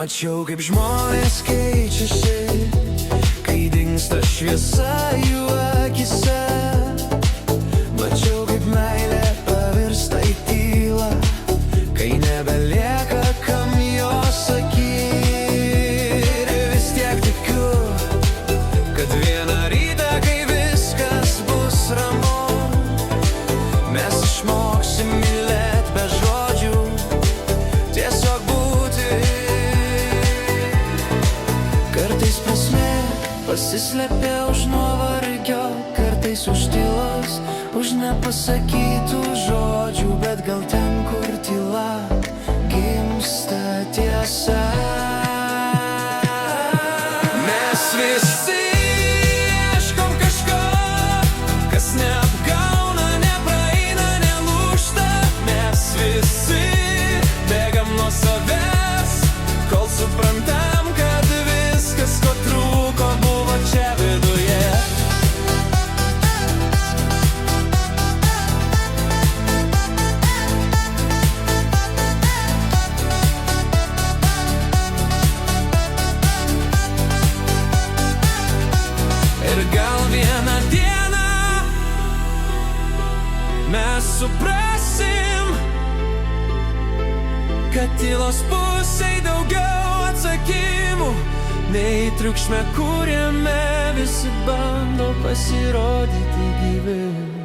Mačiau, kaip žmonės keičiasi, kai dingsta šviesa jų akise. Mačiau, kaip meilė pavirsta į tylą, kai nebelieka kam jos sakyti. Vis tiek tikiu, kad vieną rytą, kai viskas bus ramu, mes išmoksim mylėt be žodžių, tiesiog būti. Kartais prasmė pasislepia už nuovargio, kartais už tylos, už nepasakytų žodžių, bet gal ten, kur tyla, gimsta tiesa. Mes visi ieškom kažko, kas neapgauna, nepraeina, nelūžta. Mes visi bėgam nuo savęs, kol suprantam, kad viskas, ko trūko, buvo čia viduje. Ir gal vieną dieną mes suprasim, kad tylos pusėj daugiau atsakymų, nei triukšme, kuriame visi bando pasirodyti gyvi.